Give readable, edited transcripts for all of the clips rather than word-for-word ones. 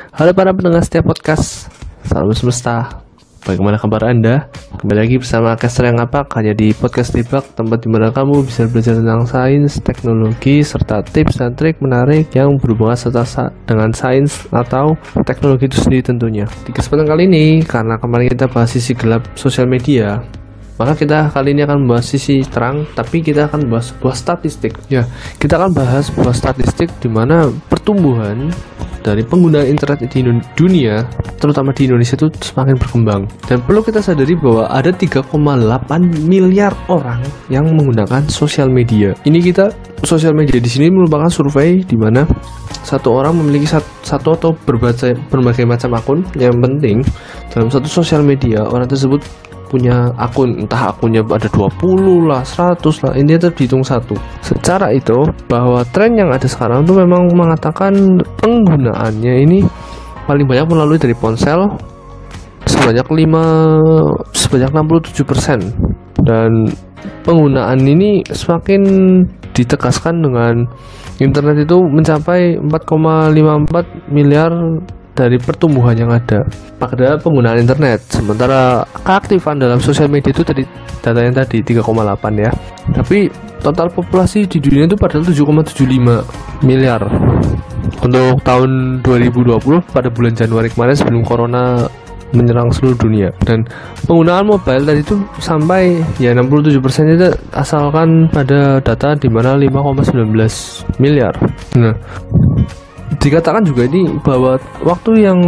Halo para pendengar setiap podcast, salam semesta. Bagaimana kabar Anda? Kembali lagi bersama Caster yang apa? Hanya di podcast Debak, tempat di mana kamu bisa belajar tentang sains, teknologi, serta tips dan trik menarik yang berhubungan dengan sains atau teknologi itu sendiri tentunya. Di kesempatan kali ini, karena kemarin kita bahas sisi gelap sosial media, maka kita kali ini akan membahas sisi terang, tapi kita akan membahas sebuah statistik. Ya, kita akan bahas sebuah statistik di mana pertumbuhan dari penggunaan internet di dunia, terutama di Indonesia itu semakin berkembang. Dan perlu kita sadari bahwa ada 3,8 miliar orang yang menggunakan sosial media. Ini kita sosial media di sini merupakan survei di mana satu orang memiliki satu atau berbagai macam akun. Yang penting dalam satu sosial media orang tersebut punya akun, entah akunnya ada 20 lah, 100 lah, ini tetap dihitung satu. Secara itu, bahwa tren yang ada sekarang itu memang mengatakan penggunaannya ini paling banyak melalui dari ponsel sebanyak 67%. Dan penggunaan ini semakin ditegaskan dengan internet itu mencapai 4,54 miliar dari pertumbuhan yang ada pada penggunaan internet. Sementara keaktifan dalam sosial media itu tadi data yang tadi 3,8 ya. Tapi total populasi di dunia itu padahal 7,75 miliar. Untuk tahun 2020 pada bulan Januari kemarin sebelum corona menyerang seluruh dunia. Dan penggunaan mobile tadi itu sampai ya 67% itu asalkan pada data di mana 5,19 miliar. Nah, dikatakan juga ini bahwa waktu yang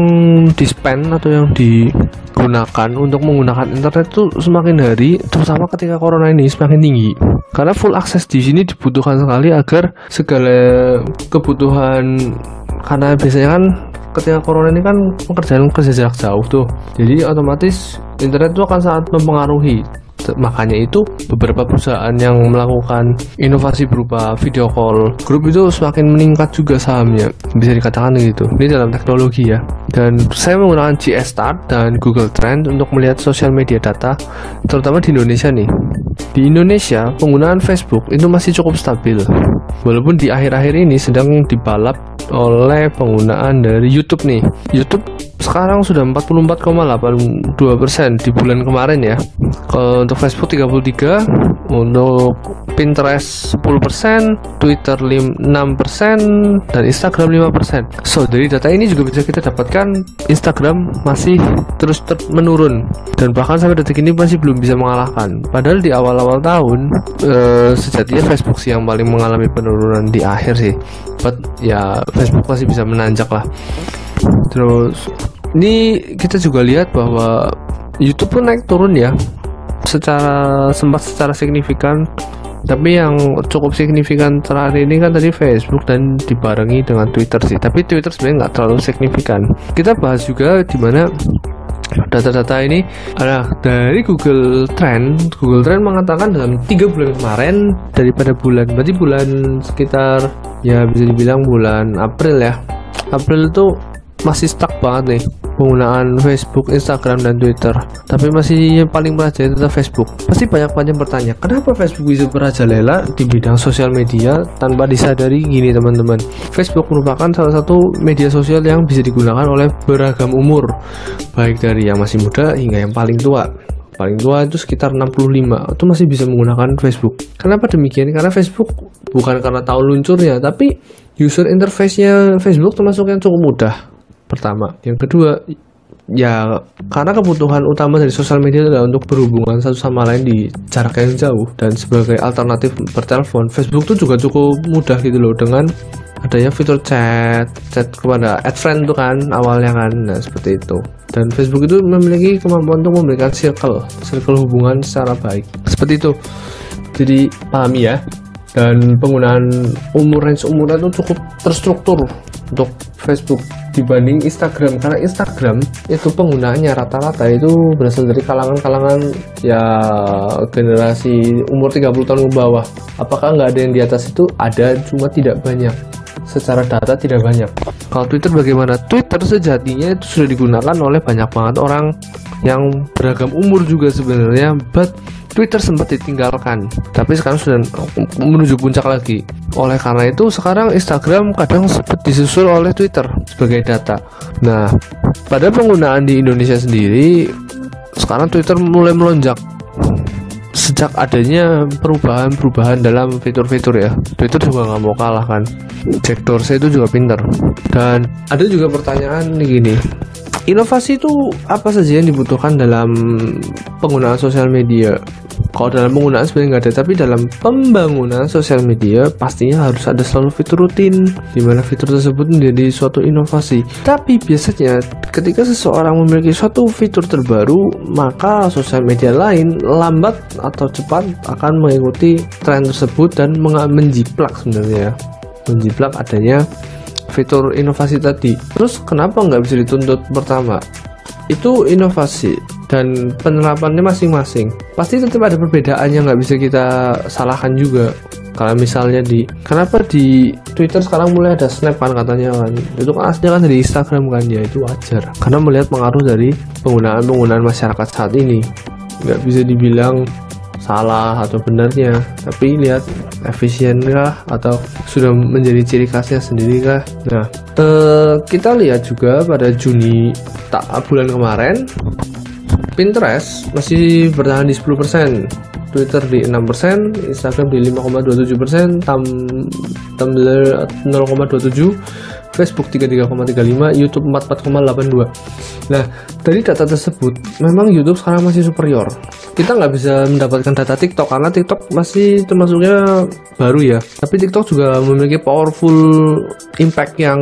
di-spend atau yang digunakan untuk menggunakan internet itu semakin hari, terutama ketika corona ini semakin tinggi. Karena full akses di sini dibutuhkan sekali agar segala kebutuhan, karena biasanya kan ketika corona ini kan pekerjaan kerja jarak jauh tuh. Jadi otomatis internet itu akan sangat mempengaruhi. Makanya itu beberapa perusahaan yang melakukan inovasi berupa video call grup itu semakin meningkat juga sahamnya, bisa dikatakan gitu. Ini dalam teknologi ya. Dan saya menggunakan GS Start dan Google Trend untuk melihat sosial media data, terutama di Indonesia nih. Di Indonesia penggunaan Facebook itu masih cukup stabil, walaupun di akhir-akhir ini sedang dibalap oleh penggunaan dari YouTube nih. YouTube sekarang sudah 44,82% di bulan kemarin ya. Untuk Facebook 33%, untuk Pinterest 10%, Twitter 6%, dan Instagram 5%. So, dari data ini juga bisa kita dapatkan Instagram masih terus menurun, dan bahkan sampai detik ini masih belum bisa mengalahkan. Padahal di awal-awal tahun sejatinya Facebook sih yang paling mengalami penurunan di akhir sih. But ya Facebook masih bisa menanjak lah. Terus ini kita juga lihat bahwa YouTube pun naik turun ya, secara signifikan. Tapi yang cukup signifikan terakhir ini kan tadi Facebook dan dibarengi dengan Twitter sih. Tapi Twitter sebenarnya nggak terlalu signifikan. Kita bahas juga di mana data-data ini ada dari Google Trend. Google Trend mengatakan dalam 3 bulan kemarin, daripada berarti bulan sekitar ya bisa dibilang bulan April ya. April itu masih stuck banget nih penggunaan Facebook, Instagram, dan Twitter. Tapi masih paling merajalela tetap Facebook. Pasti banyak yang bertanya, kenapa Facebook bisa merajalela di bidang sosial media tanpa disadari gini teman-teman. Facebook merupakan salah satu media sosial yang bisa digunakan oleh beragam umur, baik dari yang masih muda hingga yang paling tua. Paling tua itu sekitar 65 itu masih bisa menggunakan Facebook. Kenapa demikian? Karena Facebook bukan karena tahun luncurnya, tapi user interface-nya Facebook termasuk yang cukup mudah. Pertama, yang kedua ya karena kebutuhan utama dari sosial media adalah untuk berhubungan satu sama lain di jarak yang jauh, dan sebagai alternatif bertelepon, Facebook tuh juga cukup mudah gitu loh, dengan adanya fitur chat kepada add friend tuh kan awalnya kan. Nah seperti itu. Dan Facebook itu memiliki kemampuan untuk memberikan circle hubungan secara baik, seperti itu. Jadi pahami ya. Dan penggunaan range umurnya itu cukup terstruktur untuk Facebook dibanding Instagram, karena Instagram itu penggunaannya rata-rata itu berasal dari kalangan ya generasi umur 30 tahun ke bawah. Apakah nggak ada yang di atas itu? Ada, cuma tidak banyak. Secara data tidak banyak. Kalau Twitter bagaimana? Twitter sejatinya itu sudah digunakan oleh banyak banget orang yang beragam umur juga sebenarnya, but Twitter sempat ditinggalkan, tapi sekarang sudah menuju puncak lagi. Oleh karena itu sekarang Instagram kadang sempat disusul oleh Twitter sebagai data. Nah, pada penggunaan di Indonesia sendiri sekarang Twitter mulai melonjak sejak adanya perubahan dalam fitur-fitur ya. Twitter juga nggak mau kalah kan. Jack Dorsey itu juga pinter. Dan ada juga pertanyaan gini, inovasi itu apa saja yang dibutuhkan dalam penggunaan sosial media? Kalau dalam penggunaan sebenarnya nggak ada, tapi dalam pembangunan sosial media pastinya harus ada selalu fitur rutin, di mana fitur tersebut menjadi suatu inovasi. Tapi biasanya ketika seseorang memiliki suatu fitur terbaru, maka sosial media lain lambat atau cepat akan mengikuti tren tersebut dan menjiplak sebenarnya, menjiplak adanya fitur inovasi tadi. Terus kenapa nggak bisa dituntut pertama? Itu inovasi dan penerapannya masing-masing. Pasti tetap ada perbedaan yang nggak bisa kita salahkan juga. Kalau misalnya kenapa di Twitter sekarang mulai ada Snap kan katanya kan, itu kan aslinya kan dari Instagram kan, ya itu wajar. Karena melihat pengaruh dari penggunaan masyarakat saat ini, nggak bisa dibilang salah atau benarnya, tapi lihat efisienkah atau sudah menjadi ciri khasnya sendiri kah. Nah, kita lihat juga pada Juni bulan kemarin Pinterest masih bertahan di 10%, Twitter di 6%, Instagram di 5,27%, Tumblr 0,27%, Facebook 33,35%, YouTube 44,82%. Nah, dari data tersebut memang YouTube sekarang masih superior. Kita nggak bisa mendapatkan data TikTok karena TikTok masih termasuknya baru ya. Tapi TikTok juga memiliki powerful impact yang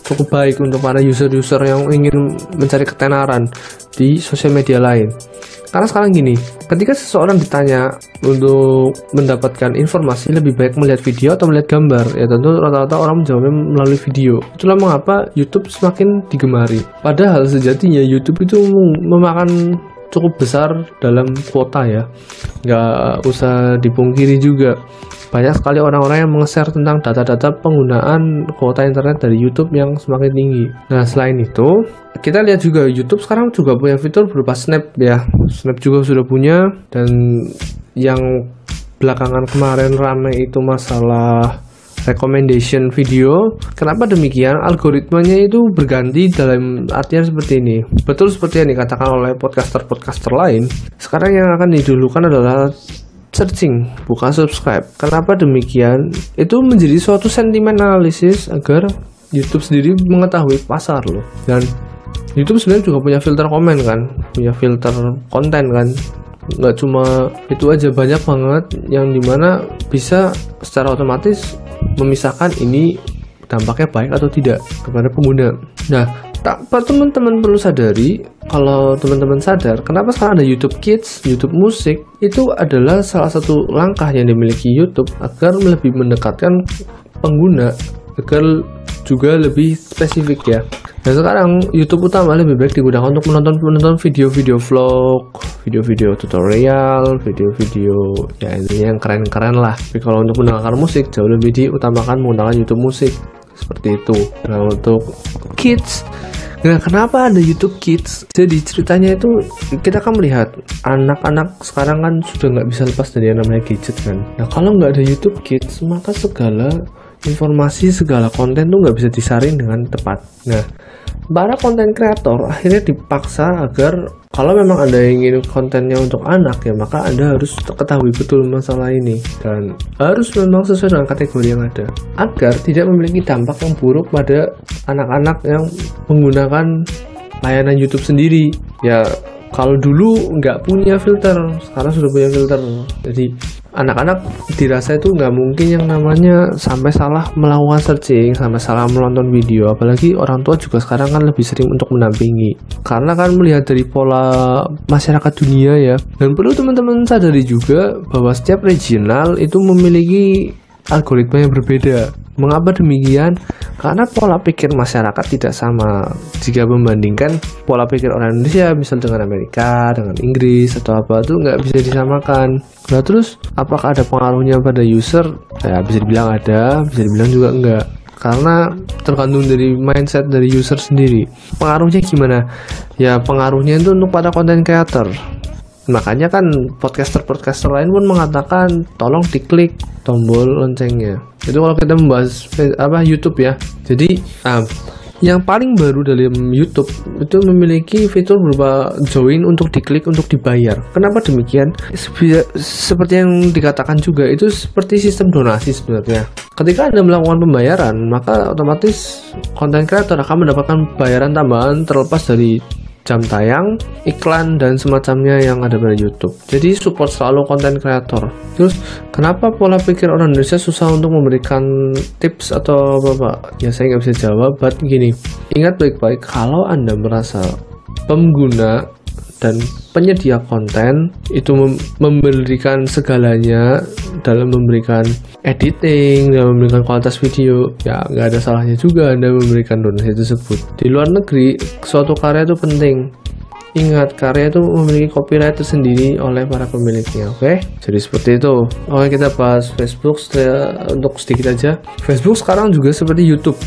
cukup baik untuk para user-user yang ingin mencari ketenaran di sosial media lain. Karena sekarang gini, ketika seseorang ditanya untuk mendapatkan informasi lebih baik melihat video atau melihat gambar, ya tentu rata-rata orang menjawabnya melalui video. Itulah mengapa YouTube semakin digemari. Padahal sejatinya YouTube itu memakan cukup besar dalam kuota ya, nggak usah dipungkiri juga. Banyak sekali orang-orang yang meng-share tentang data-data penggunaan kuota internet dari YouTube yang semakin tinggi. Nah, selain itu, kita lihat juga YouTube sekarang juga punya fitur berupa Snap ya. Snap juga sudah punya, dan yang belakangan kemarin ramai itu masalah recommendation video. Kenapa demikian? Algoritmanya itu berganti dalam artian seperti ini. Betul seperti yang dikatakan oleh podcaster-podcaster lain. Sekarang yang akan didulukan adalah searching, bukan subscribe. Kenapa demikian? Itu menjadi suatu sentimen analisis agar YouTube sendiri mengetahui pasar loh. Dan YouTube sebenarnya juga punya filter komen kan, punya filter konten kan. Nggak cuma itu aja, banyak banget yang dimana bisa secara otomatis memisahkan ini dampaknya baik atau tidak kepada pengguna. Nah, teman-teman perlu sadari, kalau teman-teman sadar kenapa sekarang ada YouTube Kids, YouTube Musik, itu adalah salah satu langkah yang dimiliki YouTube agar lebih mendekatkan pengguna, agar juga lebih spesifik ya. Dan sekarang YouTube utama lebih baik digunakan untuk menonton video-video vlog, video-video tutorial, video-video ya intinya yang keren-keren lah. Tapi kalau untuk mendengarkan musik jauh lebih diutamakan menggunakan YouTube Musik seperti itu. Nah, untuk Kids, nah kenapa ada YouTube Kids? Jadi ceritanya itu kita akan melihat anak-anak sekarang kan sudah nggak bisa lepas dari yang namanya gadget kan. Nah, kalau nggak ada YouTube Kids, maka segala informasi, segala konten tuh nggak bisa disaring dengan tepat. Nah, para konten kreator akhirnya dipaksa agar kalau memang Anda ingin kontennya untuk anak ya, maka Anda harus ketahui betul masalah ini dan harus memang sesuai dengan kategori yang ada agar tidak memiliki dampak yang buruk pada anak-anak yang menggunakan layanan YouTube sendiri. Ya, kalau dulu nggak punya filter, sekarang sudah punya filter. Jadi anak-anak dirasa itu nggak mungkin yang namanya sampai salah melakukan searching, sampai salah menonton video. Apalagi orang tua juga sekarang kan lebih sering untuk mendampingi, karena kan melihat dari pola masyarakat dunia ya. Dan perlu teman-teman sadari juga bahwa setiap regional itu memiliki algoritma yang berbeda. Mengapa demikian? Karena pola pikir masyarakat tidak sama. Jika membandingkan pola pikir orang Indonesia misal dengan Amerika, dengan Inggris atau apa, itu nggak bisa disamakan. Nah, terus apakah ada pengaruhnya pada user? Ya, bisa dibilang ada, bisa dibilang juga enggak. Karena tergantung dari mindset dari user sendiri. Pengaruhnya gimana? Ya, pengaruhnya itu untuk para content creator. Makanya kan podcaster lain pun mengatakan tolong diklik tombol loncengnya. Itu kalau kita membahas YouTube ya. Jadi yang paling baru dalam YouTube itu memiliki fitur berupa join untuk diklik untuk dibayar. Kenapa demikian? Seperti yang dikatakan juga, itu seperti sistem donasi sebenarnya. Ketika Anda melakukan pembayaran, maka otomatis konten kreator akan mendapatkan bayaran tambahan terlepas dari jam tayang, iklan, dan semacamnya yang ada pada YouTube. Jadi support selalu konten kreator. Terus kenapa pola pikir orang Indonesia susah untuk memberikan tips atau apa? Ya saya nggak bisa jawab. But gini, ingat baik-baik, kalau Anda merasa pengguna dan penyedia konten itu memberikan segalanya dalam memberikan editing, dalam memberikan kualitas video, ya nggak ada salahnya juga Anda memberikan donasi tersebut. Di luar negeri, suatu karya itu penting. Ingat, karya itu memiliki copyright tersendiri oleh para pemiliknya, oke? Jadi seperti itu. Oke, kita bahas Facebook untuk sedikit aja. Facebook sekarang juga seperti YouTube,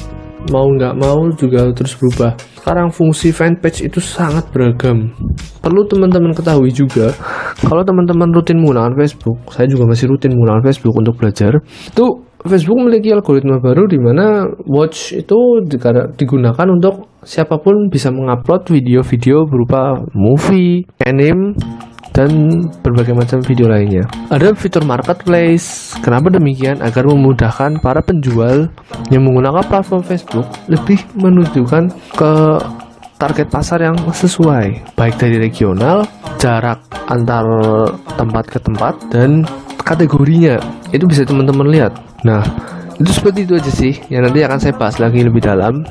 mau nggak mau juga terus berubah. Sekarang fungsi fanpage itu sangat beragam. Perlu teman-teman ketahui juga, kalau teman-teman rutin menggunakan Facebook, saya juga masih rutin menggunakan Facebook untuk belajar, itu Facebook memiliki algoritma baru di mana Watch itu digunakan untuk siapapun bisa mengupload video-video berupa movie, anime, dan berbagai macam video lainnya. Ada fitur marketplace. Kenapa demikian? Agar memudahkan para penjual yang menggunakan platform Facebook lebih menunjukkan ke target pasar yang sesuai, baik dari regional, jarak antar tempat ke tempat, dan kategorinya. Itu bisa teman-teman lihat. Nah, itu seperti itu aja sih yang nanti akan saya bahas lagi lebih dalam.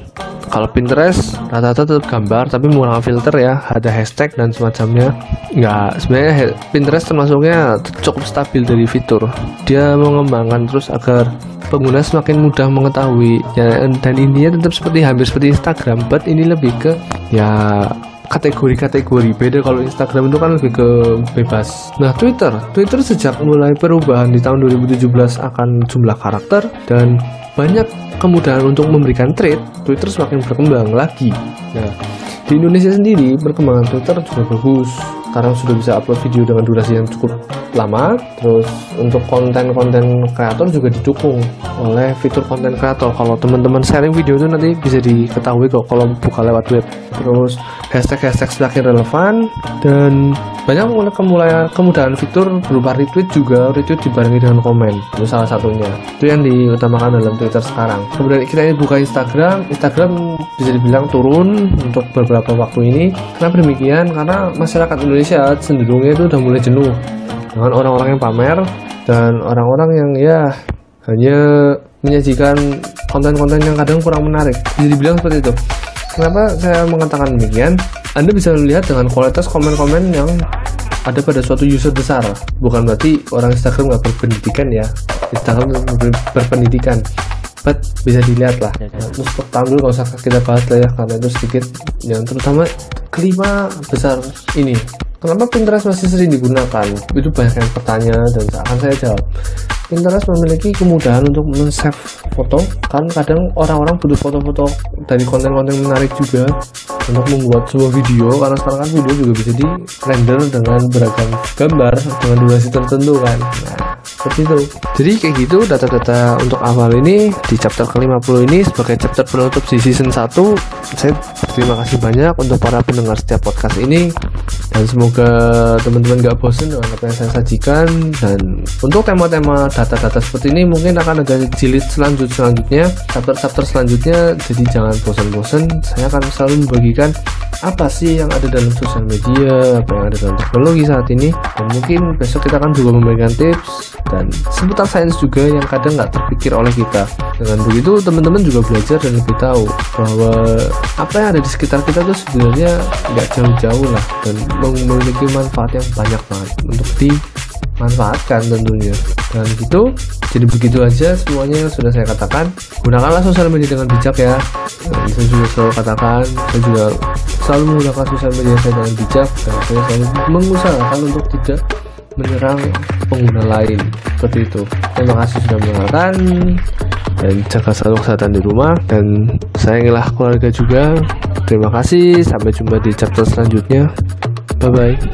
Kalau Pinterest rata-rata tetap gambar tapi menggunakan filter ya, ada hashtag dan semacamnya. Nggak, sebenarnya Pinterest termasuknya cukup stabil dari fitur. Dia mengembangkan terus agar pengguna semakin mudah mengetahui ya, dan intinya tetap hampir seperti Instagram, but ini lebih ke ya kategori-kategori. Beda kalau Instagram itu kan lebih ke bebas. Nah, Twitter sejak mulai perubahan di tahun 2017 akan jumlah karakter dan banyak kemudahan untuk memberikan thread, Twitter semakin berkembang lagi. Nah, di Indonesia sendiri perkembangan Twitter juga bagus. Sekarang sudah bisa upload video dengan durasi yang cukup lama. Terus untuk konten-konten kreator juga didukung oleh fitur konten kreator. Kalau teman-teman sharing video itu nanti bisa diketahui kok kalau buka lewat web. Terus hashtag semakin relevan dan banyak kemudahan fitur berupa retweet juga, retweet dibarengi dengan komen. Itu salah satunya. Itu yang diutamakan dalam Twitter sekarang. Kemudian kita buka Instagram bisa dibilang turun untuk beberapa waktu ini. Kenapa demikian? Karena masyarakat Indonesia cenderungnya itu udah mulai jenuh dengan orang-orang yang pamer dan orang-orang yang ya hanya menyajikan konten-konten yang kadang kurang menarik. Bisa dibilang seperti itu. Kenapa saya mengatakan demikian? Anda bisa melihat dengan kualitas komen-komen yang ada pada suatu user besar. Bukan berarti orang Instagram nggak berpendidikan ya. Instagram berpendidikan. But bisa dilihat lah. Terus pertama dulu nggak usah kita bahas lah ya, karena itu sedikit. Yang terutama kelima besar ini. Kenapa Pinterest masih sering digunakan? Itu banyak yang bertanya dan akan saya jawab. Pinterest memiliki kemudahan untuk men-save foto, kan kadang orang-orang butuh foto-foto dari konten-konten menarik juga untuk membuat sebuah video, karena sekarang kan video juga bisa di-render dengan beragam gambar dengan durasi tertentu kan. Nah, seperti itu. Jadi kayak gitu data-data untuk awal ini di chapter ke-50 ini sebagai chapter penutup di season 1. Saya berterima kasih banyak untuk para pendengar setiap podcast ini, dan semoga teman-teman gak bosan dengan apa yang saya sajikan. Dan untuk tema-tema data-data seperti ini mungkin akan ada jilid selanjutnya, chapter selanjutnya. Jadi jangan bosan-bosan, saya akan selalu membagikan apa sih yang ada dalam sosial media, apa yang ada dalam teknologi saat ini, dan mungkin besok kita akan juga memberikan tips dan seputar sains juga yang kadang nggak terpikir oleh kita. Dengan begitu teman-teman juga belajar dan lebih tahu bahwa apa yang ada di sekitar kita tuh sebenarnya nggak jauh-jauh lah, dan memiliki manfaat yang banyak banget untuk dimanfaatkan tentunya. Dan gitu, jadi begitu aja semuanya yang sudah saya katakan. Gunakanlah sosial media dengan bijak ya. Dan saya juga selalu katakan, saya juga selalu menggunakan sosial media saya dengan bijak, dan saya selalu mengusahakan untuk tidak menyerang pengguna lain seperti itu. Terima kasih sudah mendengarkan, dan jaga selalu kesehatan di rumah, dan sayangilah keluarga juga. Terima kasih, sampai jumpa di chapter selanjutnya. Bye bye.